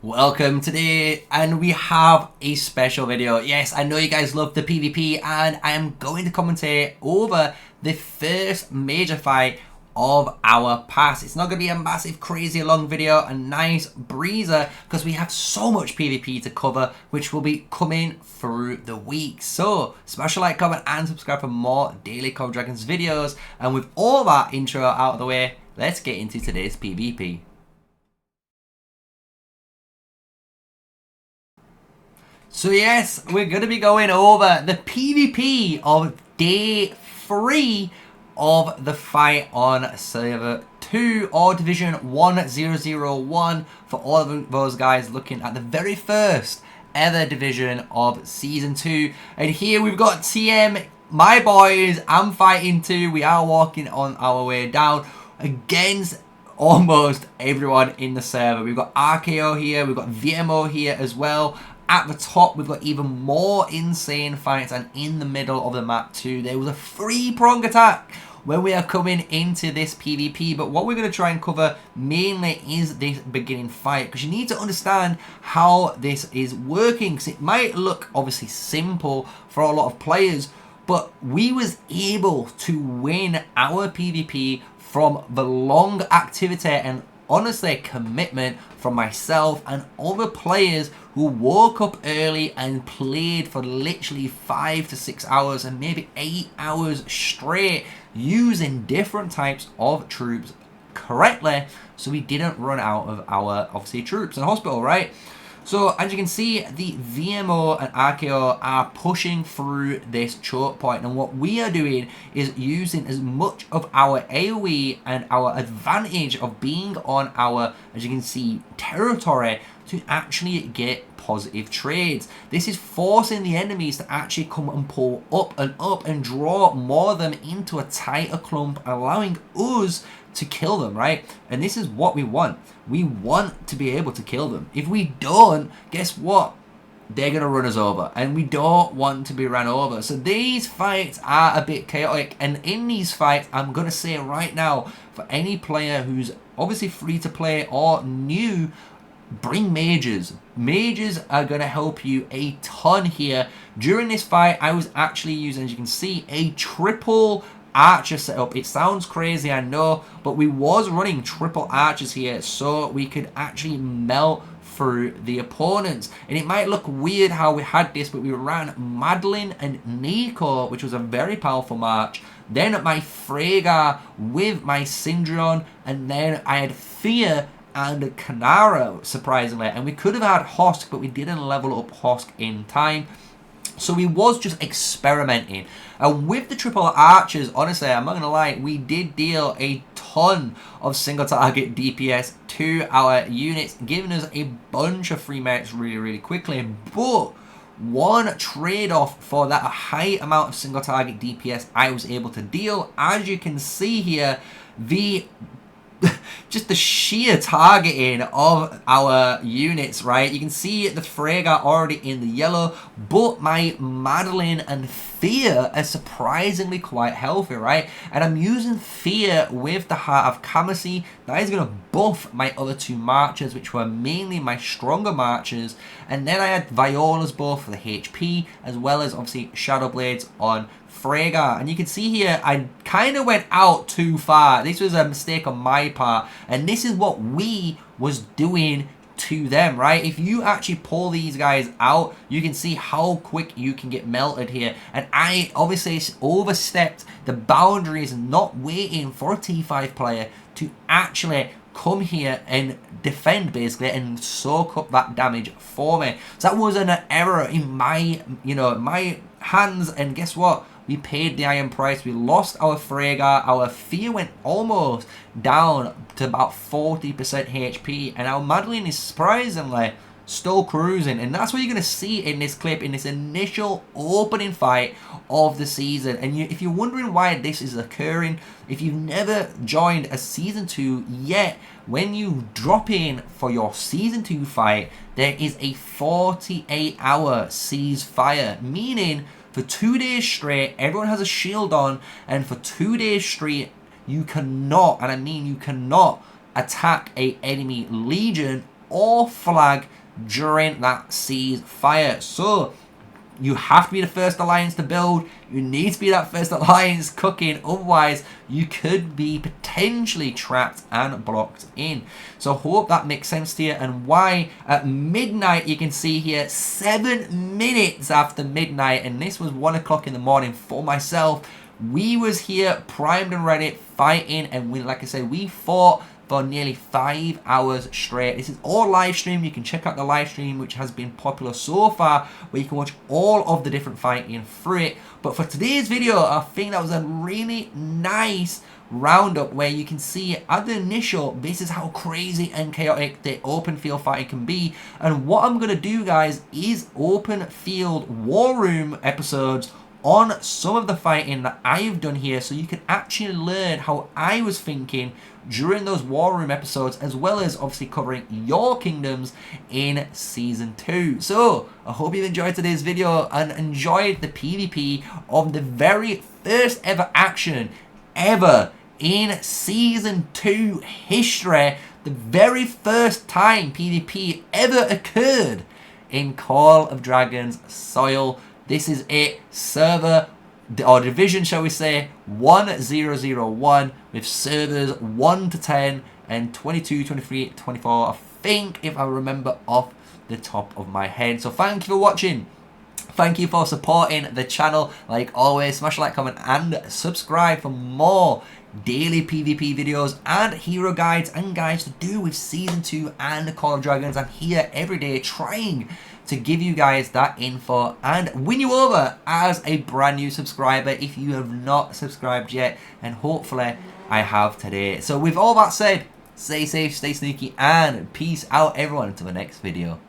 Welcome today, and we have a special video. Yes, I know you guys love the PvP, and I am going to commentate over the first major fight of our pass. It's not going to be a massive, crazy long video, a nice breezer, because we have so much PvP to cover, which will be coming through the week. So, smash a like, comment, and subscribe for more daily Call of Dragons videos. And with all that intro out of the way, let's get into today's PvP. So yes, we're going to be going over the PvP of day 3 of the fight on server 2 or division 1001 for all of those guys looking at the very first ever division of season 2. And here we've got TM, my boys, I'm fighting too. We are walking on our way down against almost everyone in the server. We've got RK0 here, we've got VM0 here as well. At the top, we've got even more insane fights, and in the middle of the map too, there was a 3-prong attack when we are coming into this PvP. But what we're going to try and cover mainly is this beginning fight, because you need to understand how this is working. Because it might look obviously simple for a lot of players, but we was able to win our PvP from the long activity and honestly commitment from myself and other players who woke up early and played for literally 5 to 6 hours and maybe 8 hours straight using different types of troops correctly, so we didn't run out of our obviously troops in hospital, right? So as you can see, the VM0 and RK0 are pushing through this choke point, and what we are doing is using as much of our AoE and our advantage of being on our, as you can see, territory to actually get positive trades. This is forcing the enemies to actually come and pull up and draw more of them into a tighter clump, allowing us to kill them, right? And this is what we want. We want to be able to kill them. If we don't, guess what? They're going to run us over, and we don't want to be run over. So these fights are a bit chaotic, and in these fights, I'm going to say right now, for any player who's obviously free to play or new, bring mages. Mages are going to help you a ton here. During this fight, I was actually using, as you can see, a triple archer setup. It sounds crazy, I know, but we was running triple archers here so we could actually melt through the opponents. And it might look weird how we had this, but we ran Madeline and Nico, which was a very powerful march. Then my Freyga with my Syndron, and then I had Fear and Canara, surprisingly. And we could have had Hosk, but we didn't level up Hosk in time. So we was just experimenting. And with the triple archers, honestly, I'm not going to lie, we did deal a ton of single target DPS to our units, giving us a bunch of free merits really, really quickly. But one trade-off for that high amount of single target DPS I was able to deal, as you can see here, just the sheer targeting of our units, right? You can see the Freyga already in the yellow, but my Madeline and Fear are surprisingly quite healthy, right? And I'm using Fear with the Heart of Kamasi. That is going to buff my other 2 marchers, which were mainly my stronger marchers. And then I had Viola's buff for the HP, as well as obviously Shadow Blades on Freyga. And you can see here, I kind of went out too far. This was a mistake on my part, and this is what we was doing to them, right? If you actually pull these guys out, you can see how quick you can get melted here. And I obviously overstepped the boundaries, not waiting for a T5 player to actually come here and defend basically and soak up that damage for me. So that was an error in my, my hands, and guess what? We paid the iron price. We lost our Freyga. Our Fear went almost down to about 40% HP. And our Madeline is surprisingly still cruising. And that's what you're going to see in this clip, in this initial opening fight of the season. And if you're wondering why this is occurring, if you've never joined a Season 2 yet, when you drop in for your Season 2 fight, there is a 48-hour ceasefire, meaning for 2 days straight, everyone has a shield on, and for 2 days straight, you cannot, and I mean you cannot, attack a enemy legion or flag during that ceasefire. So you have to be the first alliance to build. You need to be that first alliance cooking. Otherwise, you could be potentially trapped and blocked in. So hope that makes sense to you. And why at midnight, you can see here 7 minutes after midnight. And this was 1 o'clock in the morning for myself. We was here primed and ready, fighting. And we, like I said, we fought for nearly 5 hours straight. This is all live stream. You can check out the live stream, which has been popular so far, where you can watch all of the different fighting through it. But for today's video, I think that was a really nice roundup where you can see at the initial, this is how crazy and chaotic the open field fighting can be. And what I'm going to do, guys, is open field war room episodes on some of the fighting that I've done here, so you can actually learn how I was thinking during those war room episodes, as well as obviously covering your kingdoms in season 2. So I hope you've enjoyed today's video and enjoyed the PvP of the very first ever action ever in season 2 history. The very first time PvP ever occurred in Call of Dragons soil. This is it, server, or division, shall we say, 1001, with servers 1 to 10 and 22, 23, 24, I think, if I remember off the top of my head. So thank you for watching. Thank you for supporting the channel. Like always, smash a like, comment, and subscribe for more daily PvP videos and hero guides and guides to do with Season 2 and Call of Dragons. I'm here every day trying to give you guys that info and win you over as a brand new subscriber if you have not subscribed yet, and hopefully I have today. So with all that said, stay safe, stay sneaky, and peace out everyone until the next video.